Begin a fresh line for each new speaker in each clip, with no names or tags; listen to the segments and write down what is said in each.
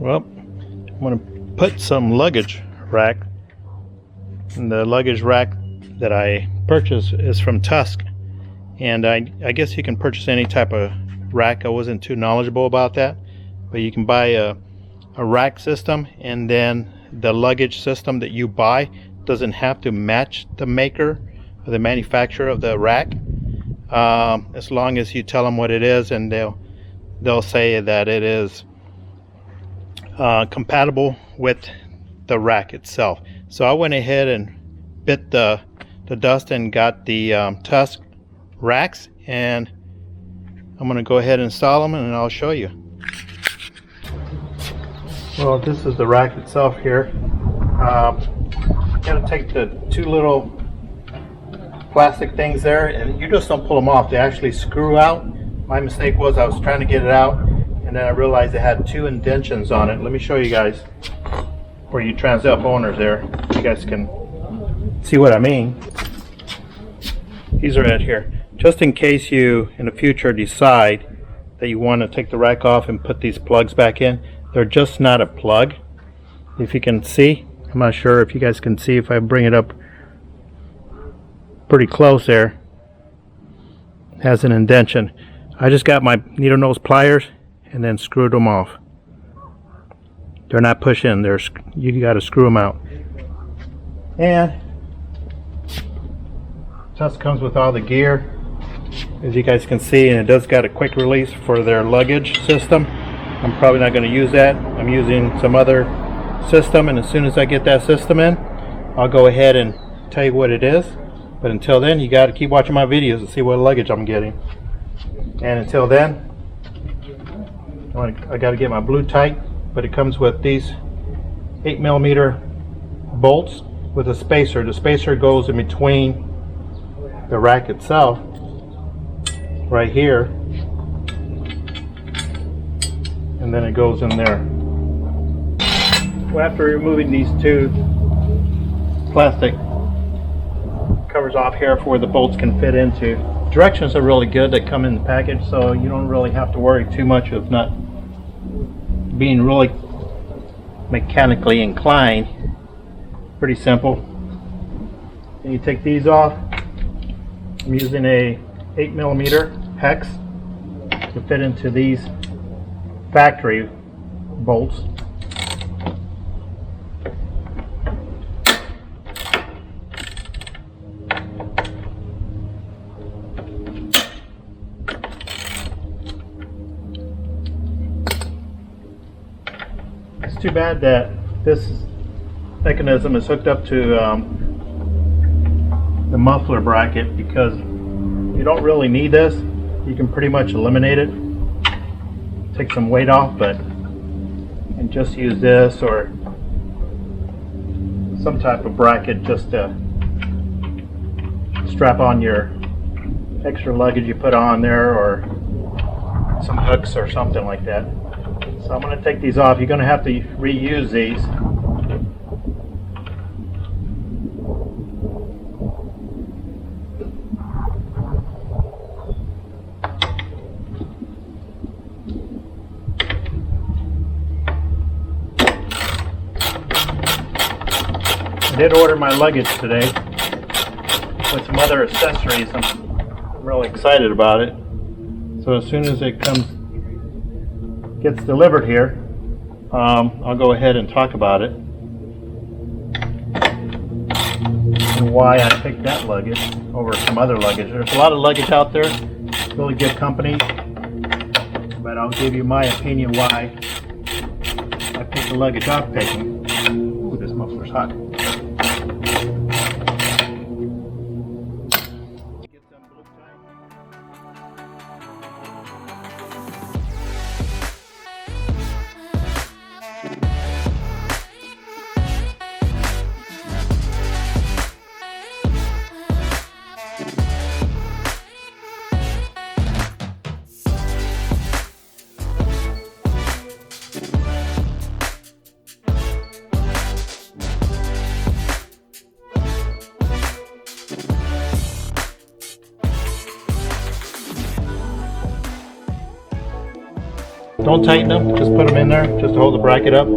Well, I'm going to put some luggage rack. And the luggage rack that I purchased is from Tusk. And I guess you can purchase any type of rack. I wasn't too knowledgeable about that. But you can buy a rack system, and then the luggage system that you buy doesn't have to match the maker or the manufacturer of the rack. As long as you tell them what it is, and they'll say that it is compatible with the rack itself. So I went ahead and bit the dust and got the Tusk racks, and I'm going to go ahead and install them, and I'll show you. Well, this is the rack itself here. Got to take the two little plastic things there, and you just don't pull them off. They actually screw out. My mistake was I was trying to get it out, and then I realized it had two indentions on it. Let me show you guys, for you Transalp owners there. You guys can see what I mean. These are right here. Just in case you in the future decide that you want to take the rack off and put these plugs back in, they're just not a plug. If you can see, I'm not sure if you guys can see if I bring it up pretty close there. It has an indentation. I just got my needle nose pliers and then screwed them off. They're not push in. You got to screw them out. And Tusk comes with all the gear, as you guys can see, and it does got a quick release for their luggage system. I'm probably not going to use that. I'm using some other system, and as soon as I get that system in, I'll go ahead and tell you what it is. But until then, you got to keep watching my videos to see what luggage I'm getting. And until then, I got to get my blue tight, but it comes with these 8mm bolts with a spacer. The spacer goes in between the rack itself, right here, and then it goes in there. Well, after removing these two plastic covers off here for where the bolts can fit into, directions are really good that come in the package, so you don't really have to worry too much of not being really mechanically inclined. Pretty simple. And you take these off. I'm using a 8mm hex to fit into these factory bolts. It's too bad that this mechanism is hooked up to the muffler bracket, because you don't really need this. You can pretty much eliminate it, take some weight off, and just use this or some type of bracket just to strap on your extra luggage you put on there, or some hooks or something like that. So I'm going to take these off. You're going to have to reuse these. I did order my luggage today with some other accessories. I'm really excited about it. So as soon as it gets delivered here, I'll go ahead and talk about it and why I picked that luggage over some other luggage. There's a lot of luggage out there, really good company, but I'll give you my opinion why I picked the luggage I'm picking. Ooh, this muffler's hot. Don't tighten them, just put them in there just to hold the bracket up.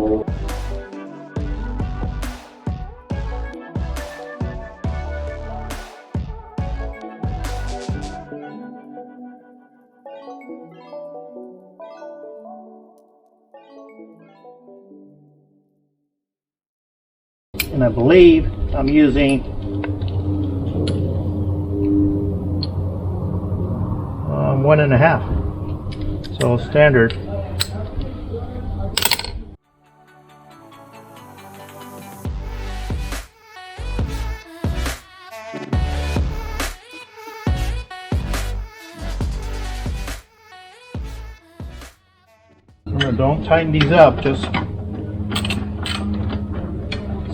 And I believe I'm using 1.5, so standard. Don't tighten these up, just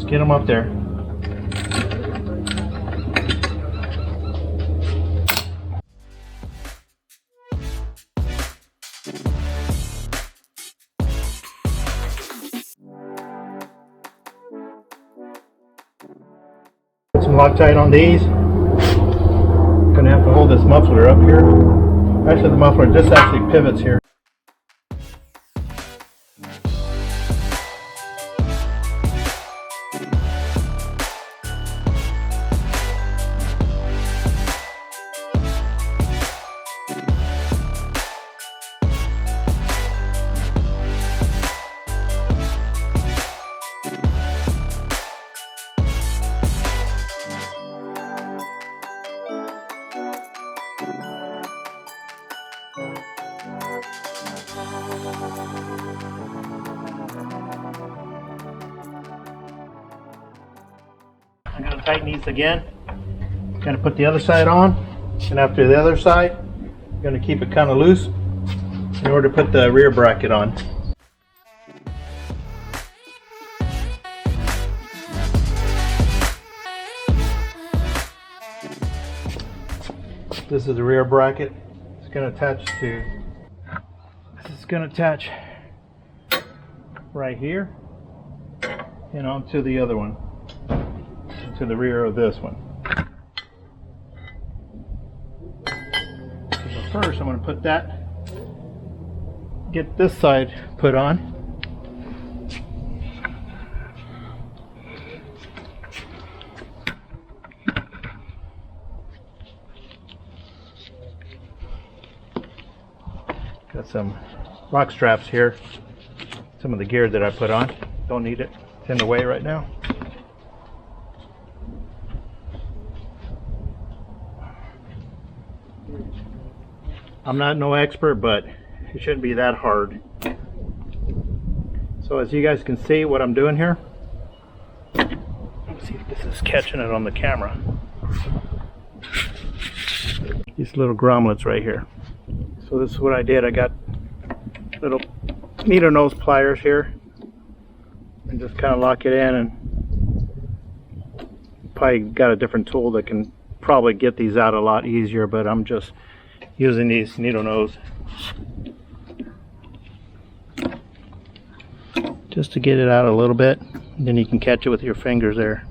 get them up there. Put some Loctite on these. Gonna have to hold this muffler up here. Actually, the muffler just actually pivots here. I'm going to tighten these again. Going to put the other side on, and after the other side, I'm going to keep it kind of loose in order to put the rear bracket on. This is the rear bracket. It's going to attach to. This is going to attach right here and onto the other one, to the rear of this one. So first I'm going to put that, get this side put on. Got some rock straps here, some of the gear that I put on. Don't need it, it's in the way right now. I'm not no expert, but it shouldn't be that hard. So as you guys can see what I'm doing here, let's see if this is catching it on the camera. These little grommets right here. So this is what I did. I got little needle nose pliers here and just kind of lock it in, and probably got a different tool that can probably get these out a lot easier, but I'm just using these needle nose just to get it out a little bit, and then you can catch it with your fingers there.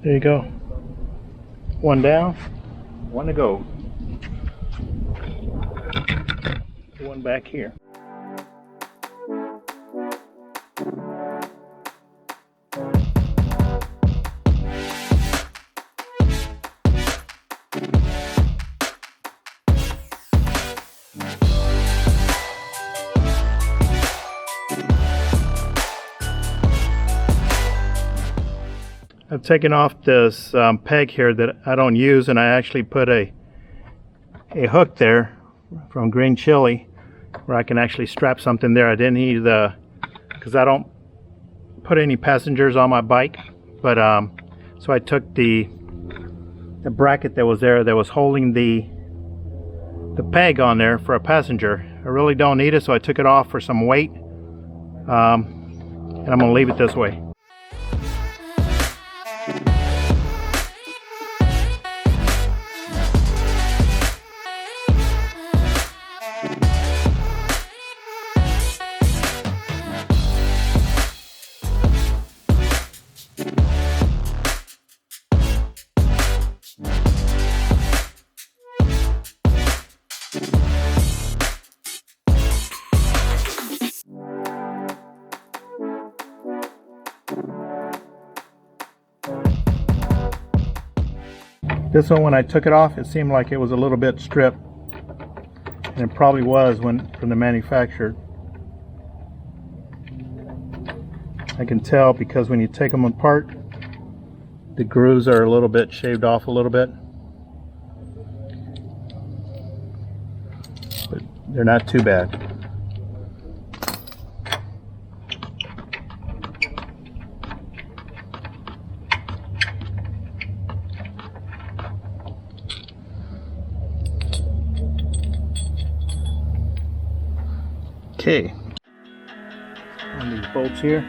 There you go. One down, one to go. One back here. I've taken off this peg here that I don't use, and I actually put a hook there from Green Chili where I can actually strap something there. I didn't need the, because I don't put any passengers on my bike, but so I took the bracket that was there that was holding the peg on there for a passenger. I really don't need it, so I took it off for some weight, and I'm going to leave it this way. This one, when I took it off, it seemed like it was a little bit stripped, and it probably was from the manufacturer. I can tell because when you take them apart, the grooves are a little bit shaved off a little bit, but they're not too bad. Okay, on these bolts here.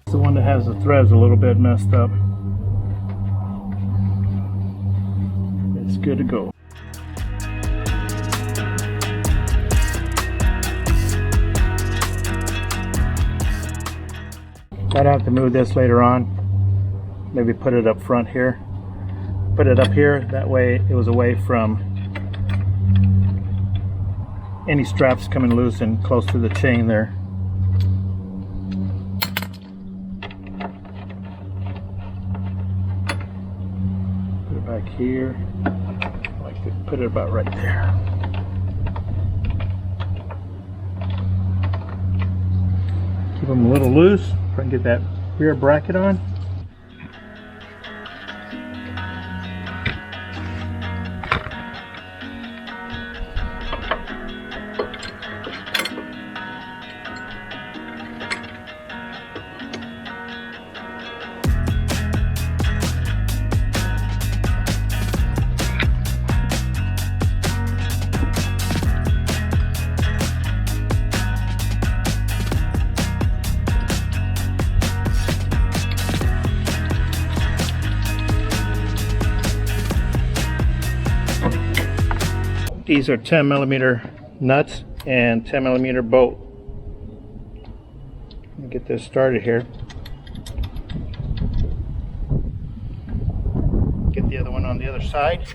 The one that has the threads a little bit messed up. It's good to go. I'd have to move this later on. Maybe put it up front here. Put it up here, that way it was away from any straps coming loose and close to the chain there. Back here, I like to put it about right there. Keep them a little loose so I can get that rear bracket on. These are 10mm nuts and 10mm bolt. Let me get this started here. Get the other one on the other side.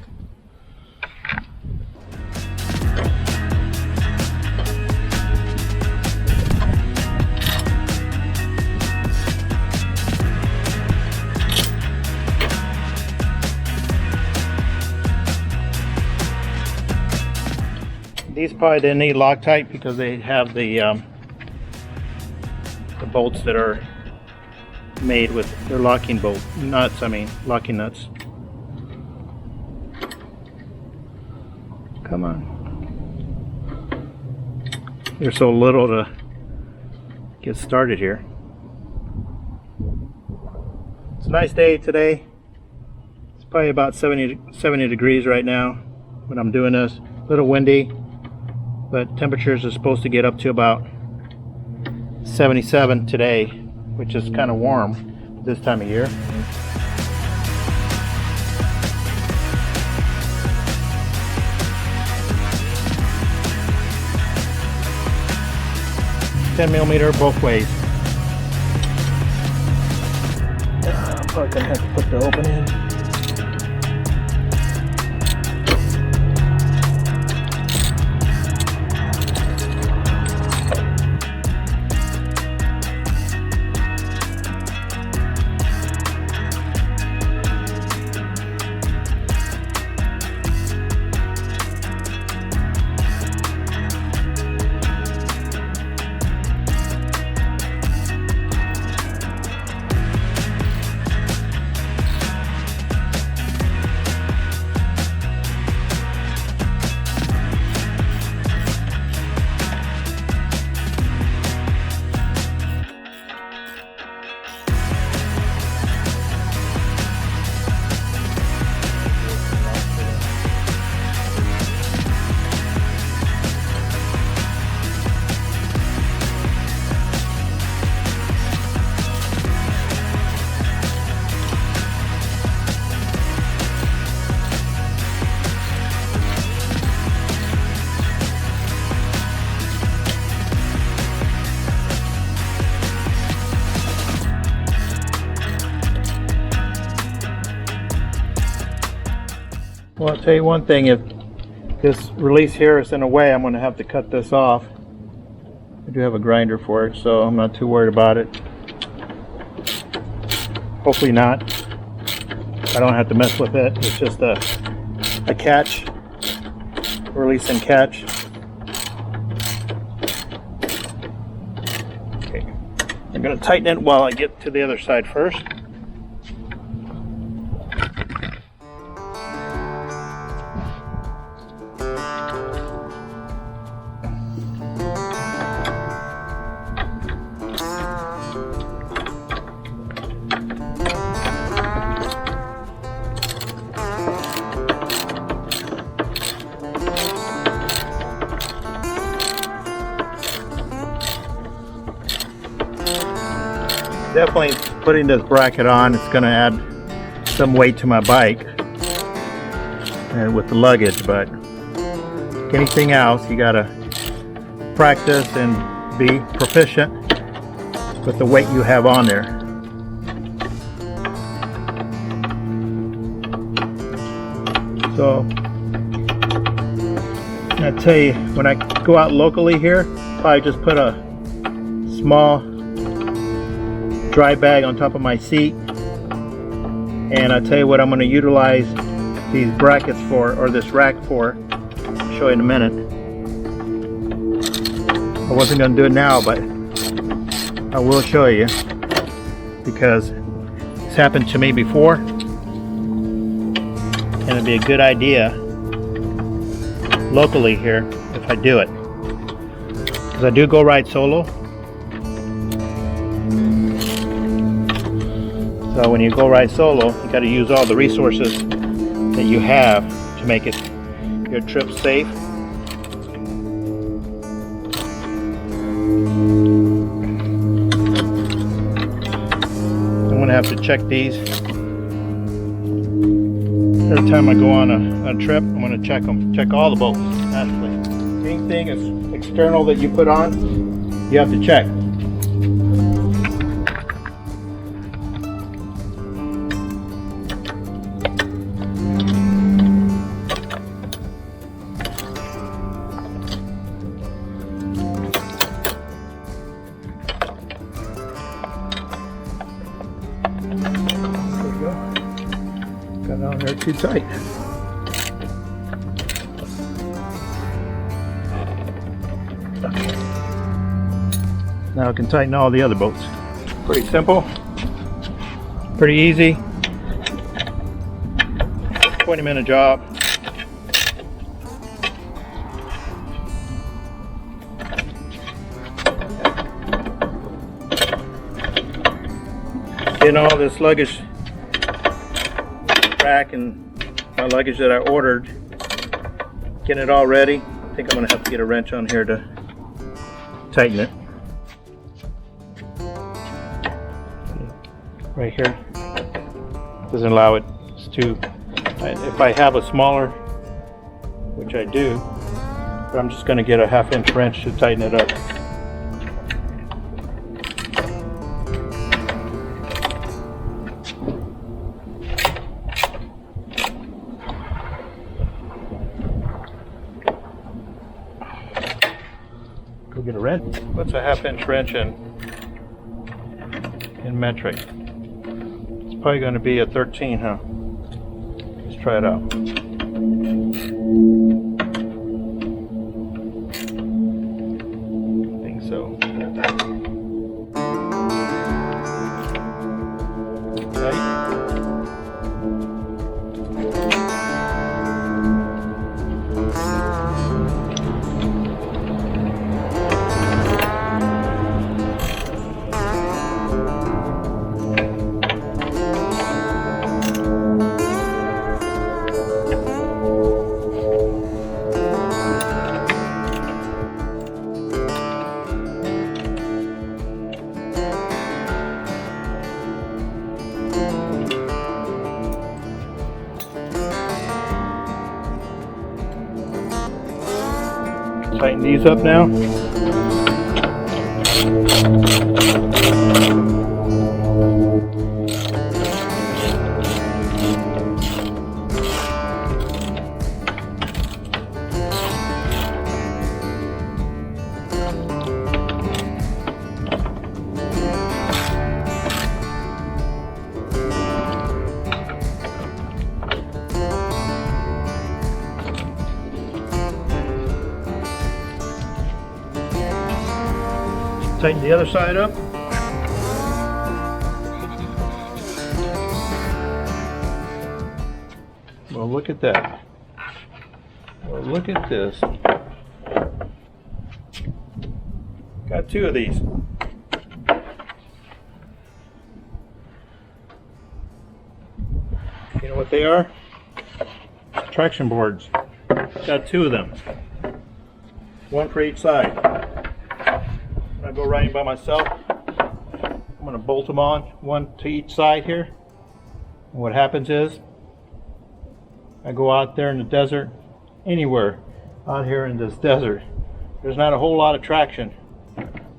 These probably didn't need Loctite because they have the bolts that are made with their locking bolt nuts. I mean locking nuts. Come on. They're so little to get started here. It's a nice day today. It's probably about 70 degrees right now when I'm doing this. A little windy, but temperatures are supposed to get up to about 77 today, which is kind of warm this time of year. $10mm both ways. I'm probably gonna have to put the open in. Well, I'll tell you one thing, if this release here is in a way, I'm going to have to cut this off. I do have a grinder for it, so I'm not too worried about it. Hopefully not. I don't have to mess with it. It's just a catch, release and catch. Okay. I'm going to tighten it while I get to the other side first. Definitely putting this bracket on, it's going to add some weight to my bike and with the luggage, but like anything else, you got to practice and be proficient with the weight you have on there. So I tell you, when I go out locally here, probably just put a small dry bag on top of my seat, and I'll tell you what I'm going to utilize these brackets for, or this rack for. I'll show you in a minute. I wasn't going to do it now, but I will show you because it's happened to me before, and it'd be a good idea locally here if I do it, because I do go ride solo. So when you go ride solo, you got to use all the resources that you have to make it your trip safe. I'm gonna have to check these every time I go on a trip. I'm gonna check them, check all the bolts. Actually, anything is external that you put on, you have to check. Got it on there too tight. Now I can tighten all the other bolts. Pretty simple, pretty easy. 20-minute job. Getting all this luggage rack and my luggage that I ordered, getting it all ready. I think I'm going to have to get a wrench on here to tighten it. Right here doesn't allow it to, if I have a smaller, which I do, but I'm just going to get a 1/2-inch wrench to tighten it up. Go get a wrench. What's a 1/2-inch wrench in metric? It's probably going to be a 13, huh? Let's try it out. I think so. Tighten these up now. Tighten the other side up. Well, look at that. Well, look at this. Got two of these. You know what they are? Traction boards. Got two of them. One for each side. When I go riding by myself, I'm going to bolt them on, one to each side here. And what happens is, I go out there in the desert, anywhere out here in this desert, there's not a whole lot of traction.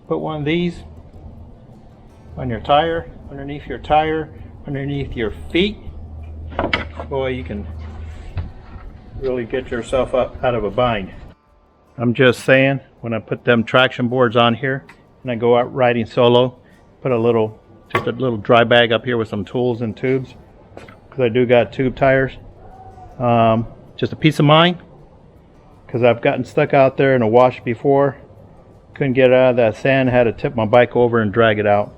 Put one of these on your tire, underneath your tire, underneath your feet. Boy, you can really get yourself up out of a bind. I'm just saying, when I put them traction boards on here and I go out riding solo, put just a little dry bag up here with some tools and tubes, because I do got tube tires. Just a peace of mind, because I've gotten stuck out there in a wash before, couldn't get out of that sand, had to tip my bike over and drag it out,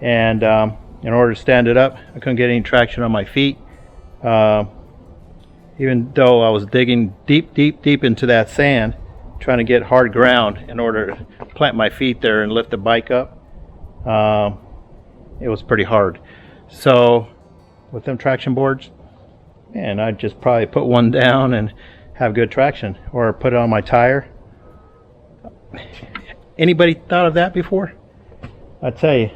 and in order to stand it up, I couldn't get any traction on my feet, even though I was digging deep into that sand trying to get hard ground in order to plant my feet there and lift the bike up. It was pretty hard. So with them traction boards, and I'd just probably put one down and have good traction, or put it on my tire. Anybody thought of that before? I tell you,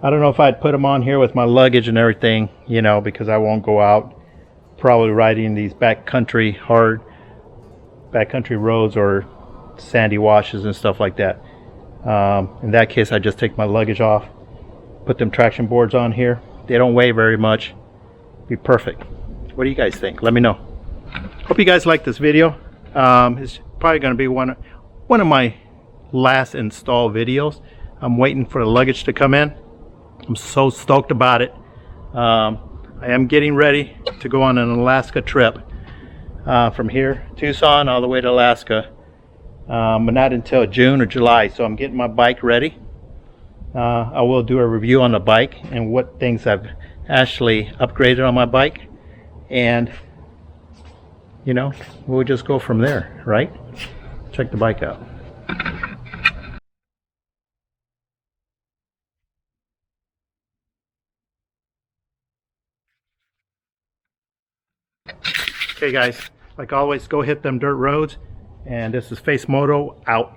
I don't know if I'd put them on here with my luggage and everything, you know, because I won't go out probably riding these hard backcountry roads or sandy washes and stuff like that. In that case, I just take my luggage off, put them traction boards on here. They don't weigh very much. Be perfect. What do you guys think? Let me know. Hope you guys like this video. It's probably going to be one of my last install videos. I'm waiting for the luggage to come in. I'm so stoked about it. I am getting ready to go on an Alaska trip from here, Tucson, all the way to Alaska, but not until June or July. So I'm getting my bike ready. I will do a review on the bike and what things I've actually upgraded on my bike, and you know, we'll just go from there, right? Check the bike out. Okay guys, like always, go hit them dirt roads, and this is Face Moto out.